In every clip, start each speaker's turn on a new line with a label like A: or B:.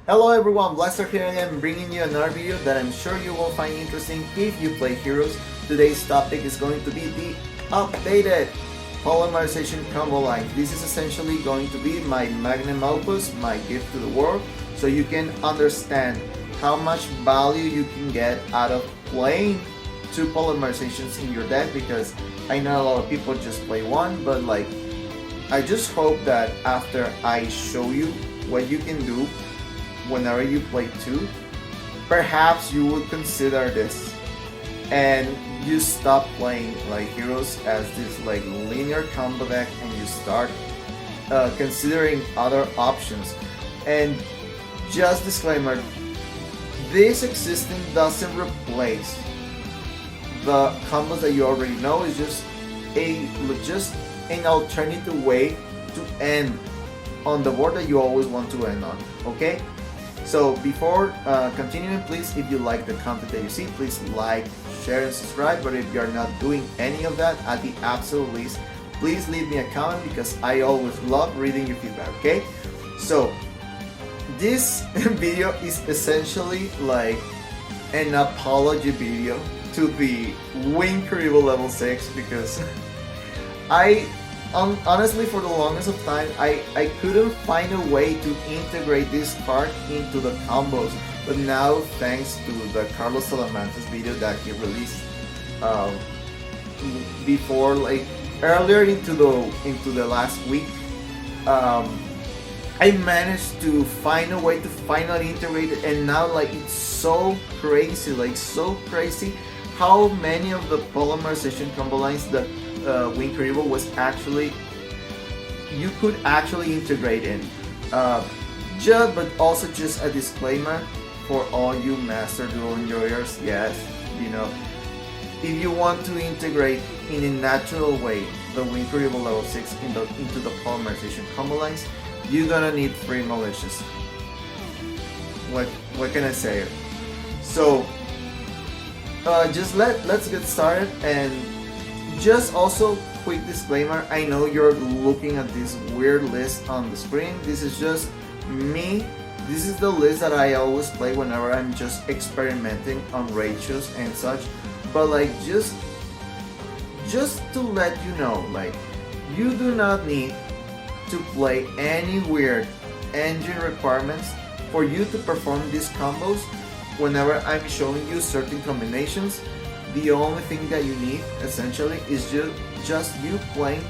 A: Hello everyone, Blaster here again, bringing you another video that I'm sure you will find interesting if you play Heroes. Today's topic is going to be the updated Polymerization Combo Line. This is essentially going to be my magnum opus, my gift to the world, so you can understand how much value you can get out of playing two polymerizations in your deck, because I know a lot of people just play one, but I just hope that after I show you what you can do whenever you play two, perhaps you would consider this and you stop playing like Heroes as this linear combo deck, and you start considering other options. And just disclaimer, this existing doesn't replace the combos that you already know. It's just an alternative way to end on the board that you always want to end on. Okay, so before continuing, please, if you like the content that you see, please like, share, and subscribe. But if you're not doing any of that, at the absolute least, please leave me a comment, because I always love reading your feedback. Okay, so this video is essentially like an apology video to the Kuriboh level 6, because honestly, for the longest of time, I couldn't find a way to integrate this card into the combos. But now, thanks to the Carlos Salamantes video that he released before, earlier into the last week, I managed to find a way to finally integrate it. And now, it's so crazy how many of the polymerization combo lines that Kuriboh was you could actually integrate in. But also just a disclaimer for all you Master Duel enjoyers. Yes, if you want to integrate in a natural way the Kuriboh level 6 into the polymerization combo lines, you're gonna need free Malicious. What can I say? So just let's get started. And just also quick disclaimer, I know you're looking at this weird list on the screen. This is just me. This is the list that I always play whenever I'm just experimenting on ratios and such. But just to let you know, you do not need to play any weird engine requirements for you to perform these combos. Whenever I'm showing you certain combinations, the only thing that you need essentially is just you playing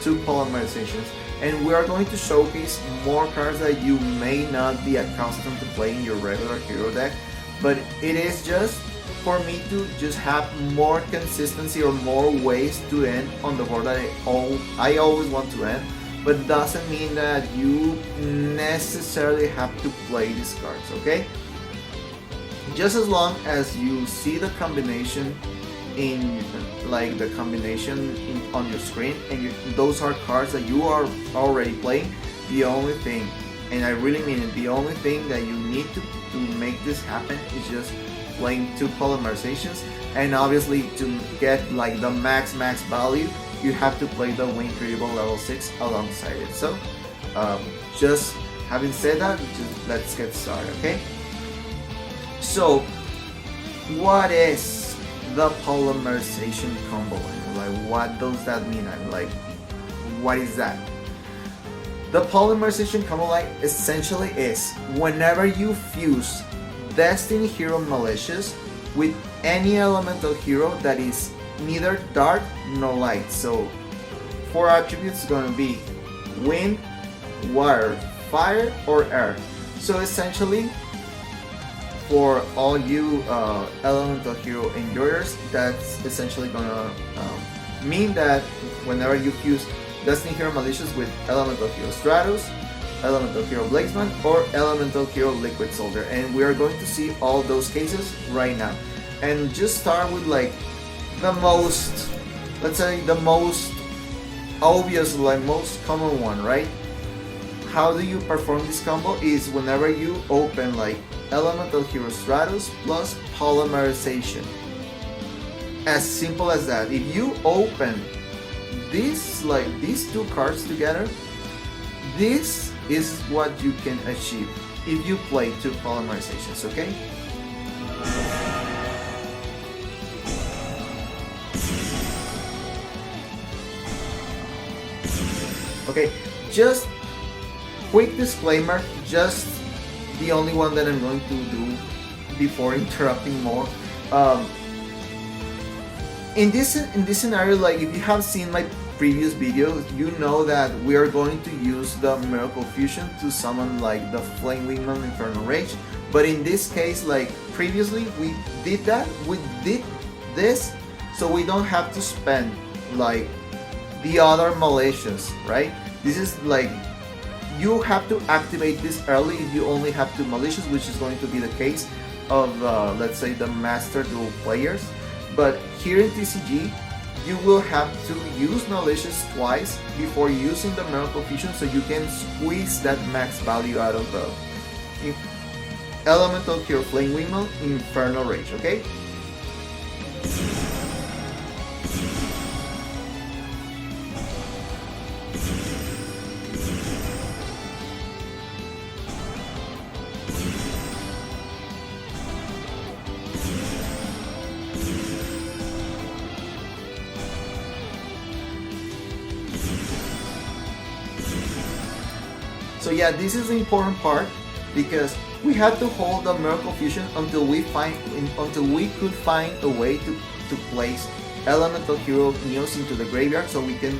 A: two polymerizations. And we are going to showcase more cards that you may not be accustomed to playing your regular hero deck, but it is just for me to just have more consistency or more ways to end on the board that I always want to end. But it doesn't mean that you necessarily have to play these cards, okay? Just as long as you see the combination on your screen, and those are cards that you are already playing, the only thing, and I really mean it, the only thing that you need to make this happen is just playing two polymerizations. And obviously, to get the max value, you have to play the Kuriboh level 6 alongside it. So just having said that, let's get started, okay? So, what is the polymerization combo line? What does that mean? What is that? The polymerization combo line essentially is whenever you fuse Destiny Hero Malicious with any elemental hero that is neither dark nor light. So, 4 attributes going to be wind, water, fire, or air. So essentially, for all you elemental hero enjoyers, that's essentially gonna mean that whenever you fuse Destiny Hero Malicious with elemental hero Stratos, elemental hero Blazeman, or elemental hero Liquid Soldier, and we are going to see all those cases right now. And just start with the most, let's say, the most obvious, most common one, right? How do you perform this combo is whenever you open elemental hero Stratos plus polymerization. As simple as that. If you open these two cards together, this is what you can achieve. if you play 2 polymerizations, okay? Okay, just quick disclaimer, just the only one that I'm going to do before interrupting more. In this scenario, like if you have seen my previous videos, you know that we are going to use the Miracle Fusion to summon like the Flame Wingman Infernal Rage. But in this case, like previously we did this, so we don't have to spend like the other Malicious, right? This is like, you have to activate this early if you only have 2 Malicious, which is going to be the case of let's say the Master Duel players. But here in TCG, you will have to use Malicious twice before using the Miracle Fusion, so you can squeeze that max value out of the Elemental Cure Flame Wingman Infernal Rage, okay? So yeah, this is the important part, because we had to hold the Miracle Fusion until we could find a way to place Elemental Hero Neos into the graveyard, so we can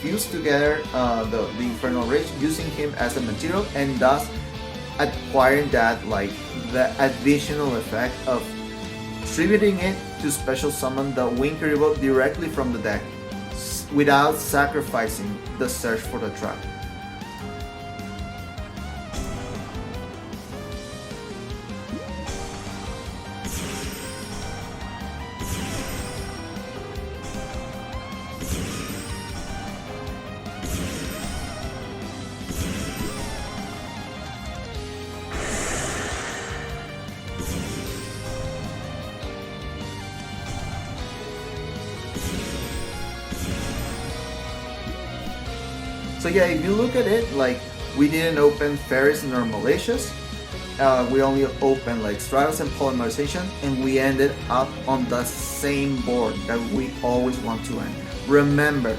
A: fuse together the Infernal Rage using him as a material, and thus acquiring that like the additional effect of tributing it to special summon the Wing Kuriboh directly from the deck without sacrificing the search for the trap. So yeah, if you look at it, like we didn't open Ferris nor Malicious, we only opened like Stratos and Polymerization, and we ended up on the same board that we always want to end. Remember,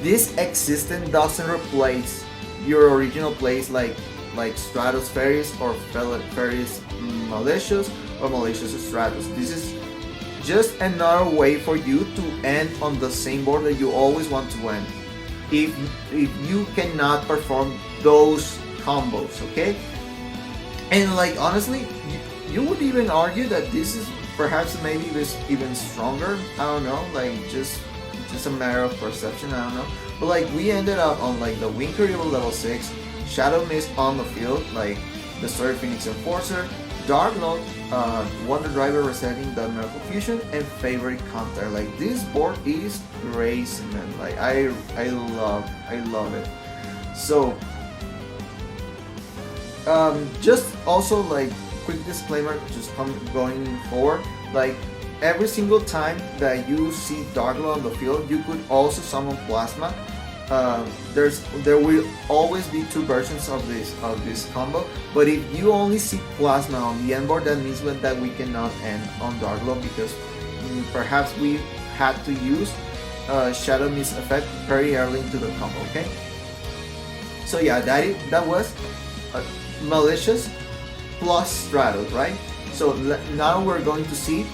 A: this existence doesn't replace your original plays like Stratos Ferris or Ferris Malicious or Malicious Stratos. This is just another way for you to end on the same board that you always want to end, if you cannot perform those combos, okay? And like honestly, you would even argue that this is perhaps maybe this even stronger. I don't know, like just a matter of perception, I don't know. But like we ended up on like the Wing Kuriboh level 6, Shadow Mist on the field, like the Story Phoenix Enforcer, Dark Note, Wonder Driver resetting the Miracle Fusion, and Favorite Counter. Like this board is crazy, man. Like I love it. So just also like quick disclaimer, just going forward, like every single time that you see Darklo on the field, you could also summon Plasma. There will always be 2 versions of this combo, but if you only see Plasma on the end board, that means that we cannot end on Darklo, because perhaps we had to use Shadow Mist effect very early into the combo, okay? So yeah, that was Malicious plus Stratos, right? So now we're going to see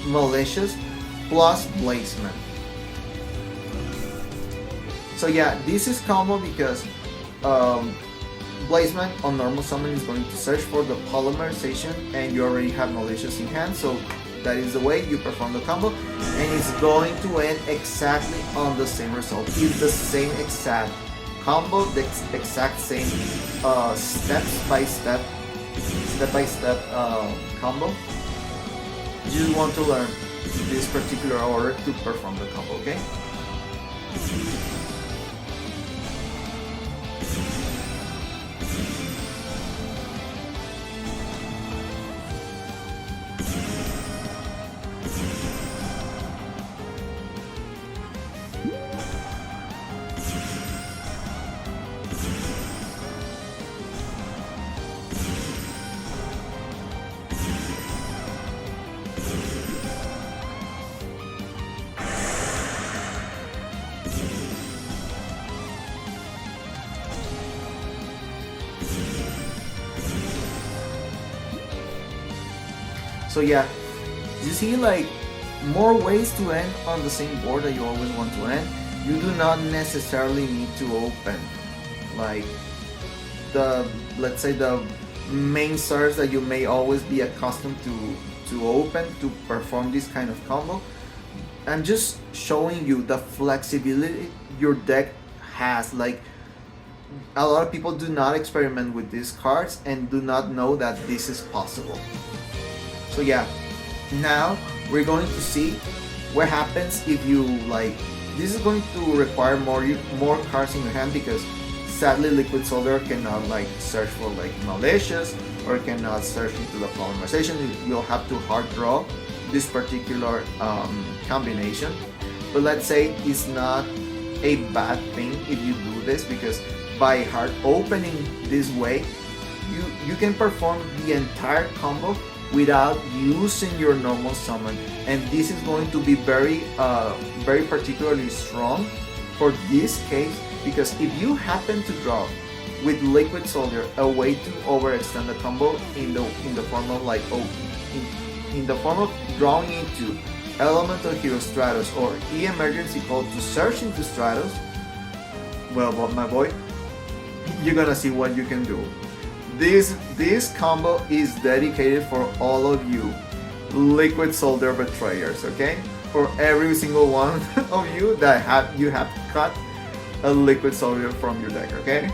A: Malicious plus Blazeman. So yeah, this is combo because Blazeman on normal summon is going to search for the Polymerization, and you already have Malicious in hand, so that is the way you perform the combo, and it's going to end exactly on the same result. It's the same exact combo, the exact same step-by-step combo. You just want to learn this particular order to perform the combo, okay? So yeah, you see like more ways to end on the same board that you always want to end. You do not necessarily need to open like let's say the main stars that you may always be accustomed to open to perform this kind of combo. I'm just showing you the flexibility your deck has. Like, a lot of people do not experiment with these cards and do not know that this is possible. So yeah, now we're going to see what happens if you like. This is going to require more cards in your hand, because sadly Liquid Soldier cannot like search for like Malicious, or cannot search into the Polymerization. You'll have to hard draw this particular combination. But let's say it's not a bad thing if you do this, because by hard opening this way, you can perform the entire combo without using your normal summon, and this is going to be very particularly strong for this case, because if you happen to draw with Liquid Soldier a way to overextend the combo in the form of like in the form of drawing into Elemental Hero Stratos or emergency call to search into Stratos, well, my boy, you're gonna see what you can do. This combo is dedicated for all of you Liquid Soldier betrayers, okay? For every single one of you that you have cut a Liquid Soldier from your deck, okay?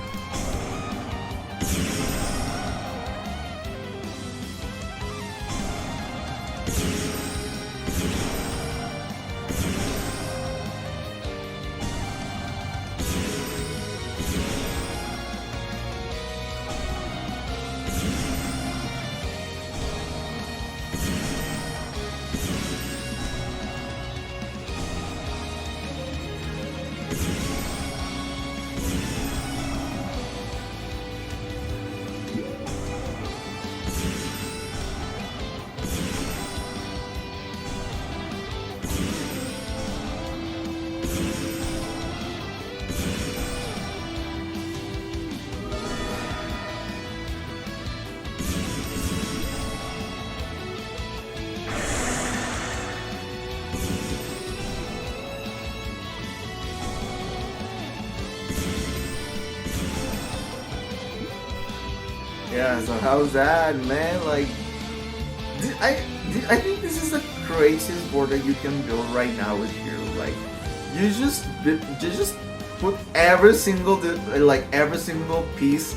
A: Yeah, so how's that, man? Like, I think this is the craziest board that you can build right now with Hero. Like, you just put every single piece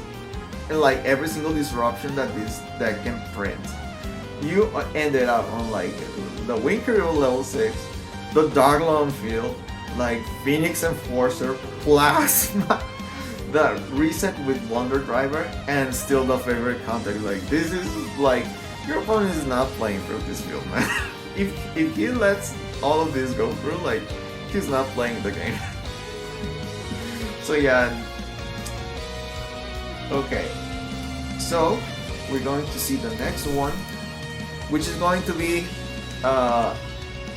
A: and like every single disruption that that can print. You ended up on like the Kuriboh level 6, the Dark Lawn Field, like Phoenix Enforcer, Plasma, the reset with Wonder Driver, and still the favorite contact. Like, this is like, your opponent is not playing through this field, man. if he lets all of this go through, like, he's not playing the game. So yeah. Okay. So we're going to see the next one, which is going to be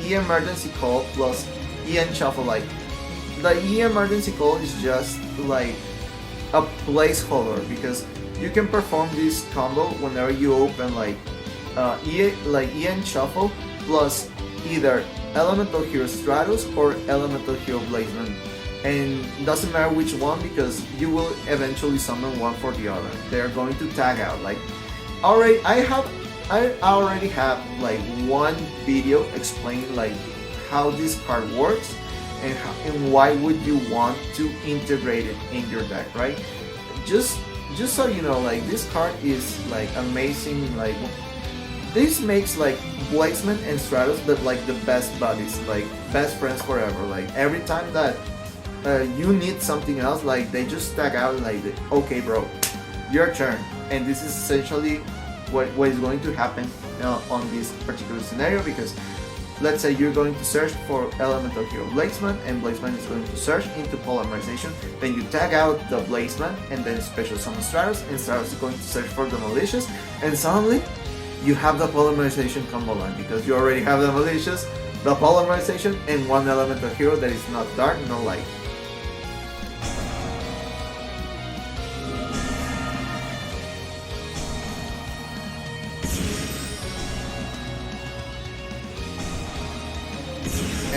A: E-Emergency Call plus E-Shuffle. Like, the E-Emergency Call is just like a placeholder, because you can perform this combo whenever you open like E-Shuffle plus either Elemental Hero Stratos or Elemental Hero Blazeman, and doesn't matter which one, because you will eventually summon one for the other. They're going to tag out. Like, I already have like one video explaining like how this card works and why would you want to integrate it in your deck, right? Just so you know, like, this card is like amazing. Like, this makes like Blazeman and Stratos the best buddies, like best friends forever. Like, every time that you need something else, like, they just tag out like, okay bro, your turn. And this is essentially what is going to happen on this particular scenario, because let's say you're going to search for Elemental Hero Blazeman, and Blazeman is going to search into Polymerization. Then you tag out the Blazeman and then special summon Stratos, and Stratos is going to search for the Malicious, and suddenly you have the Polymerization Combo Line, because you already have the Malicious, the Polymerization, and one Elemental Hero that is not dark, no light.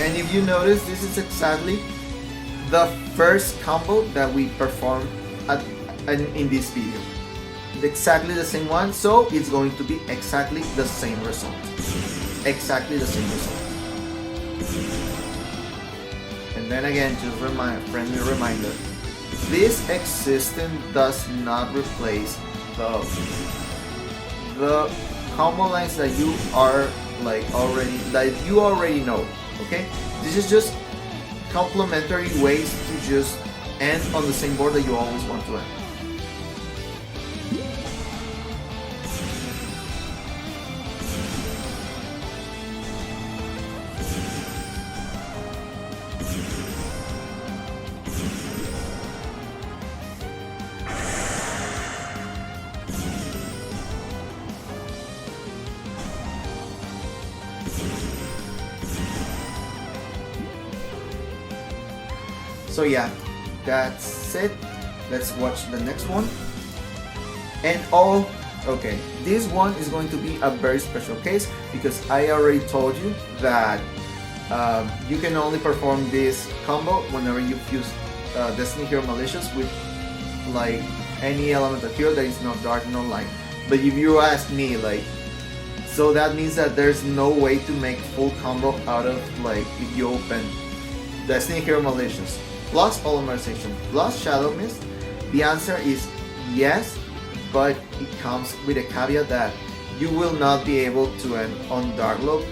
A: And if you notice, this is exactly the first combo that we performed in this video. Exactly the same one, so it's going to be exactly the same result. Exactly the same result. And then again, just friendly reminder, this existing does not replace the combo lines that you are already know. Okay, this is just complementary ways to just end on the same board that you always want to end. So yeah, that's it. Let's watch the next one. And okay, this one is going to be a very special case because I already told you that you can only perform this combo whenever you fuse Destiny Hero Malicious with like any elemental hero that is not dark, not light. But if you ask me, like, so that means that there's no way to make full combo out of like if you open Destiny Hero Malicious plus Polymerization plus Shadow Mist? The answer is yes, but it comes with a caveat that you will not be able to end on Darklobe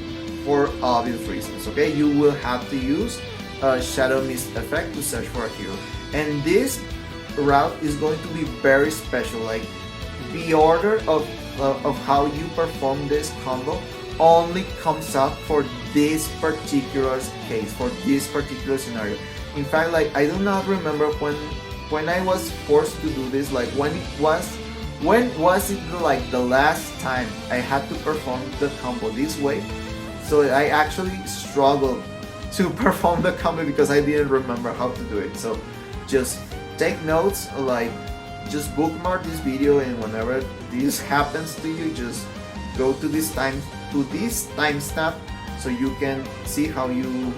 A: for obvious reasons, okay? You will have to use a Shadow Mist effect to search for a hero. And this route is going to be very special, like the order of how you perform this combo only comes up for this particular case, for this particular scenario. In fact, like, I do not remember when I was forced to do this, like when was it like the last time I had to perform the combo this way. So I actually struggled to perform the combo because I didn't remember how to do it. So just take notes, like just bookmark this video, and whenever this happens to you, just go to this timestamp so you can see how you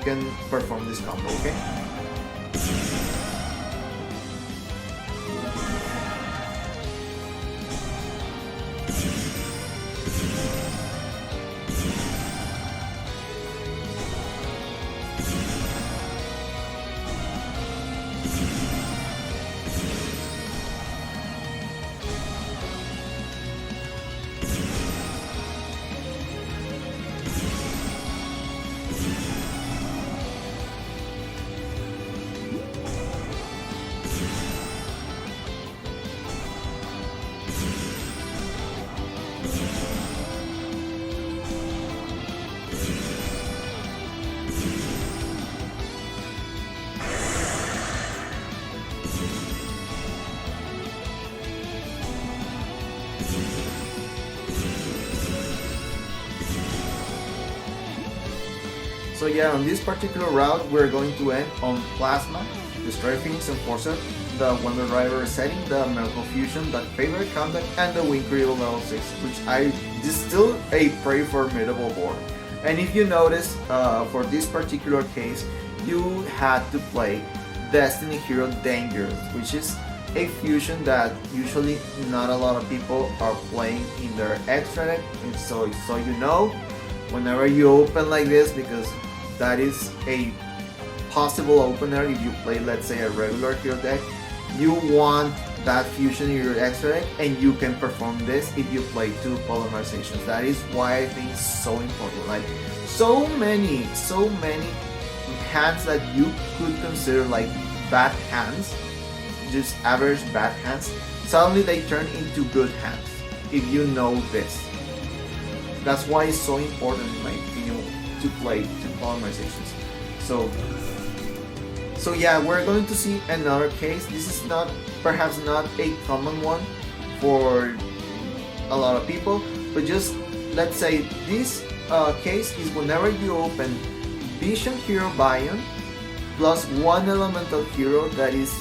A: can perform this combo, okay? So yeah, on this particular route, we're going to end on Plasma, Destroy Phoenix Enforcer, the Wonder Driver Resetting, the Miracle Fusion, the Favorite Contact, and the Wing Kuriboh level 6, which is still a pretty formidable board. And if you notice, for this particular case, you had to play Destiny Hero Dangerous, which is a fusion that usually not a lot of people are playing in their extra deck. And so you know, whenever you open like this, because that is a possible opener if you play, let's say, a regular hero deck, you want that fusion in your extra deck, and you can perform this if you play 2 polymerizations. That is why I think it's so important. Like, so many hands that you could consider like bad hands, just average bad hands, suddenly they turn into good hands if you know this. That's why it's so important, in my opinion, to play 2 polymerizations. So yeah, we're going to see another case. This is perhaps not a common one for a lot of people, but just let's say this case is whenever you open Vision Hero Vyon plus 1 elemental hero that is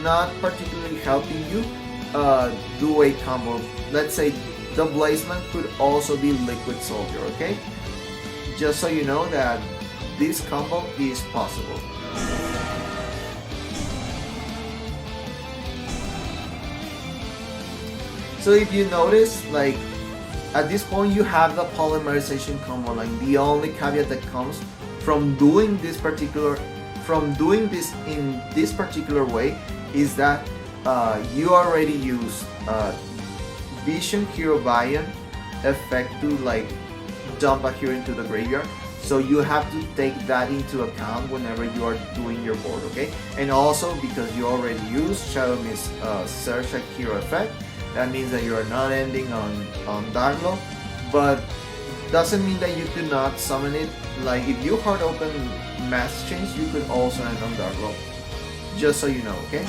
A: not particularly helping you do a combo. Let's say the Blazeman could also be Liquid Soldier, okay? Just so you know that this combo is possible. So if you notice, like at this point you have the polymerization combo line. The only caveat that comes from doing this in this particular way is that you already use Vision Hero Vyon effect to like dump a hero into the graveyard. So you have to take that into account whenever you are doing your board, okay? And also because you already use Shadow Mist Search a Hero effect, that means that you are not ending on Darklo, but doesn't mean that you could not summon it. Like if you hard open Mass Change, you could also end on Darklo. Just so you know, okay?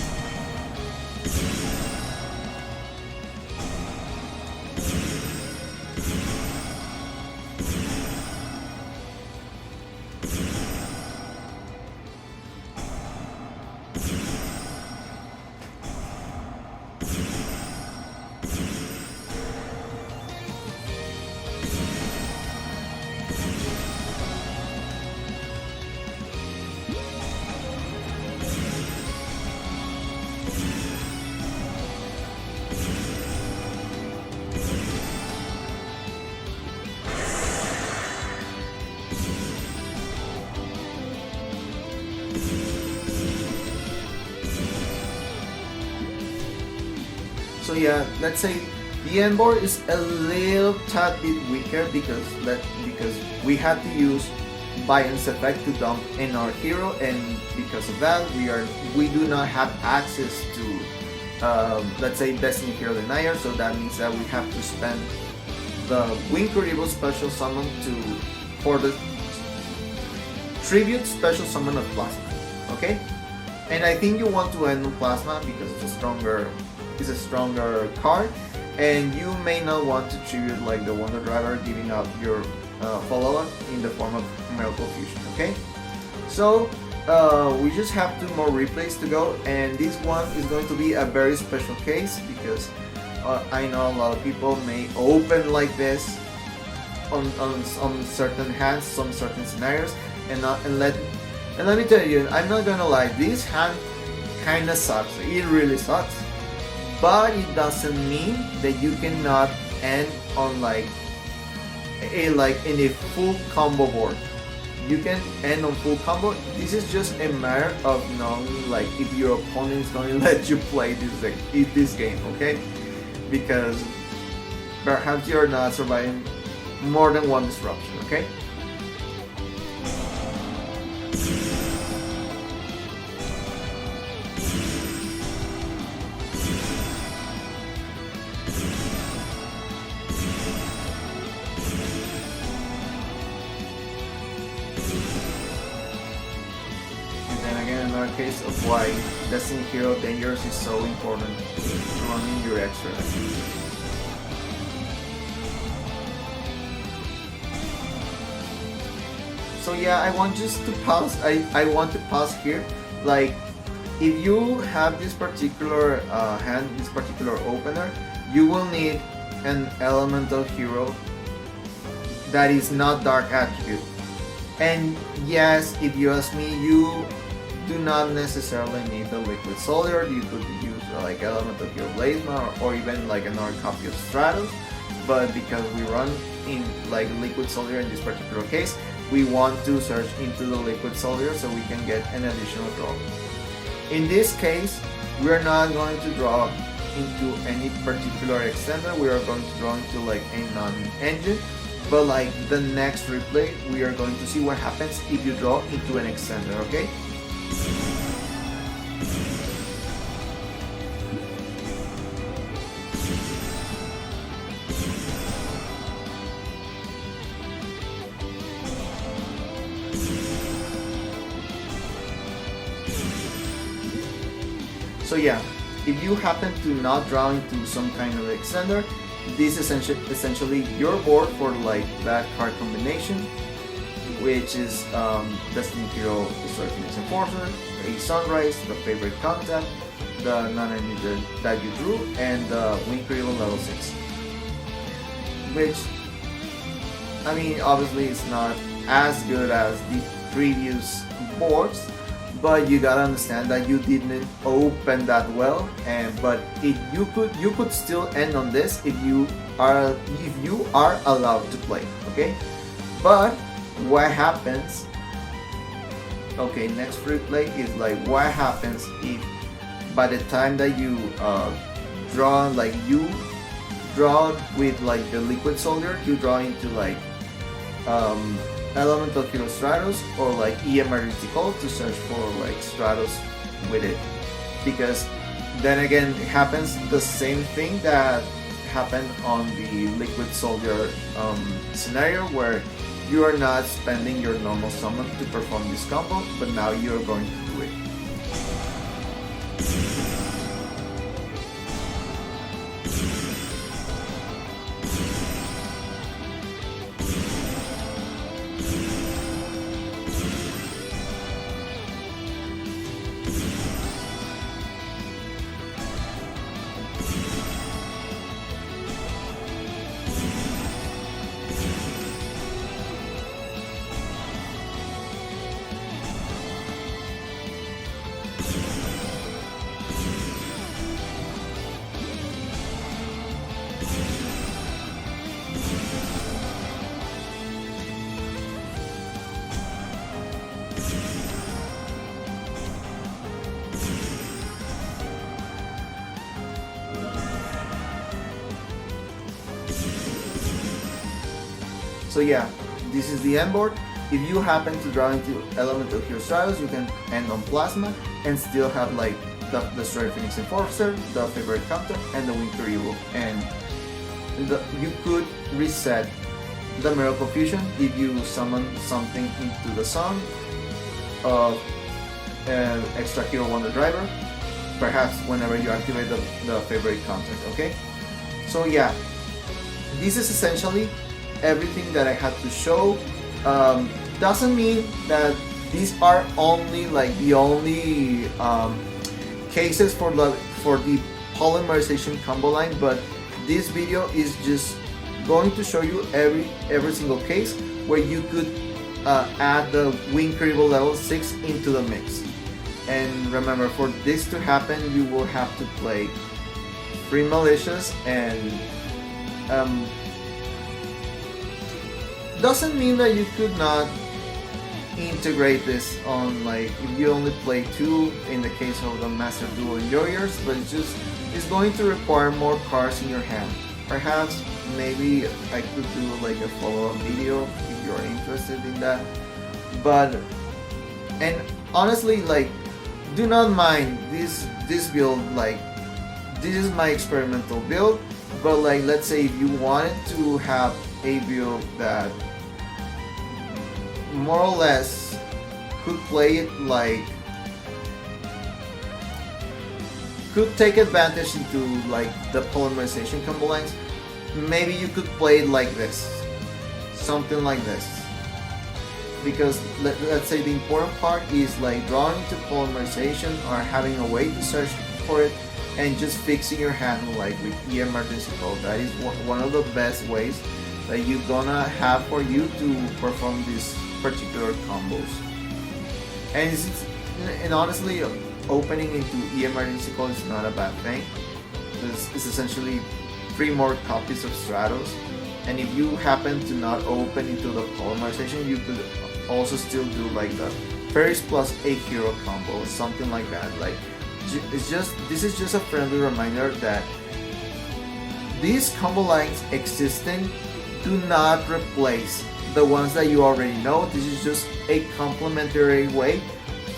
A: So yeah, let's say the end board is a little tad bit weaker because we had to use Vyon's effect to dump in our hero, and because of that we do not have access to let's say Destiny Hero Denier, so that means that we have to spend the Kuriboh special summon for the tribute special summon of Plasma. Okay? And I think you want to end on Plasma because it's a stronger card, and you may not want to tribute like the Wonder Driver, giving up your follow-up in the form of Miracle Fusion. Okay? So we just have 2 more replays to go, and this one is going to be a very special case because I know a lot of people may open like this on certain hands, some certain scenarios, and let me tell you, I'm not gonna lie, this hand kinda sucks. It really sucks, but it doesn't mean that you cannot end on like in a full combo board. You can end on full combo. This is just a matter of knowing like if your opponent is going to let you play this game, okay? Because perhaps you're not surviving more than one disruption, okay? Case of why Destiny Hero Dangerous is so important to running your extra. So yeah, I want just to pause. I want to pause here. Like, if you have this particular hand, this particular opener, you will need an elemental hero that is not dark attribute. And yes, if you ask me, you do not necessarily need the Liquid Soldier. You could use like Elemental Hero Blazeman or even like another copy of Stratos, but because we run in like Liquid Soldier in this particular case, we want to search into the Liquid Soldier so we can get an additional draw. In this case, we are not going to draw into any particular extender, we are going to draw into like a non-engine, but like the next replay we are going to see what happens if you draw into an extender, okay? So yeah, if you happen to not draw into some kind of extender, this is essentially your board for like that card combination, which is Destiny Hero Destructionist Enforcer, a Sunrise, the Favorite Contact, the non-enemy that you drew, and the Kuriboh level 6. Which, I mean, obviously it's not as good as the previous boards, but you gotta understand that you didn't open that well, but you could still end on this if you are allowed to play, okay? But what happens? Okay, next free play is like what happens if by the time that you draw, like you draw with like the liquid soldier, you draw into like elemental hero Stratos or like emergency call to search for like Stratos with it, because then again it happens the same thing that happened on the liquid soldier scenario, where you are not spending your normal summon to perform this combo, but now you are going to do it. So yeah, this is the end board. If you happen to draw into Elemental Hero Stratos, you can end on Plasma and still have like the Stray Phoenix Enforcer, the Favorite Counter, and the Wing Kuriboh. And you could reset the Miracle Fusion if you summon something into the song of Extra Hero Wonder Driver, perhaps whenever you activate the Favorite Counter, okay? So yeah, this is essentially everything that I had to show. Doesn't mean that these are only like the only cases for the polymerization combo line, but this video is just going to show you every single case where you could add the Wing Kuriboh level 6 into the mix. And remember, for this to happen, you will have to play free Malicious, and doesn't mean that you could not integrate this on, like, if you only play 2 in the case of the Master Duel Enjoyers, but it's going to require more cards in your hand. Perhaps maybe I could do like a follow-up video if you're interested in that. But, and honestly, like, do not mind this build. Like, this is my experimental build, but like, let's say if you wanted to have a build that more or less could play it like, could take advantage into like the polymerization combo lines, maybe you could play it like this, something like this. Because let's say the important part is like drawing to polymerization or having a way to search for it, and just fixing your hand like with emergency call. That is one of the best ways that you're gonna have for you to perform these particular combos. And honestly, opening into emergency call is not a bad thing. It's essentially 3 more copies of Stratos, and if you happen to not open into the polymerization, you could also still do like the Ferris plus a hero combo or something like that. Like, this is just a friendly reminder that these combo lines existing do not replace the ones that you already know. This is just a complementary way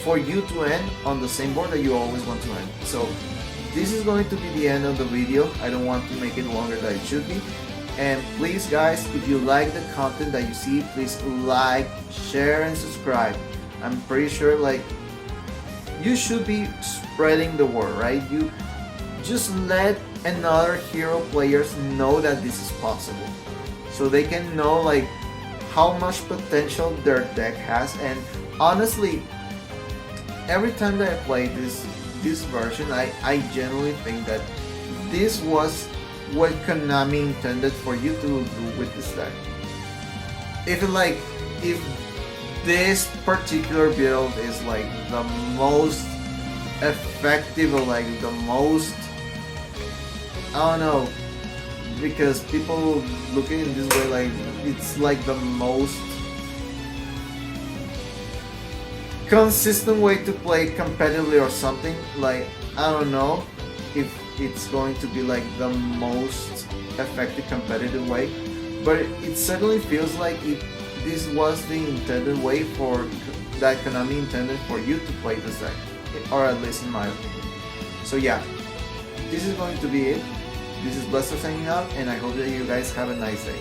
A: for you to end on the same board that you always want to end. So this is going to be the end of the video. I don't want to make it longer than it should be. And please guys, if you like the content that you see, please like, share, and subscribe. I'm pretty sure like you should be spreading the word, right? You just let another hero players know that this is possible, so they can know like how much potential their deck has. And honestly, every time that I play this version, I genuinely think that this was what Konami intended for you to do with this deck. If this particular build is like the most effective, or like the most, I don't know, because people look at it this way, like it's like the most consistent way to play competitively or something. Like, I don't know if it's going to be like the most effective competitive way, but it certainly feels like this was the intended way for that Konami intended for you to play this deck, or at least in my opinion. So yeah, this is going to be it. This is Blaster signing out, and I hope that you guys have a nice day.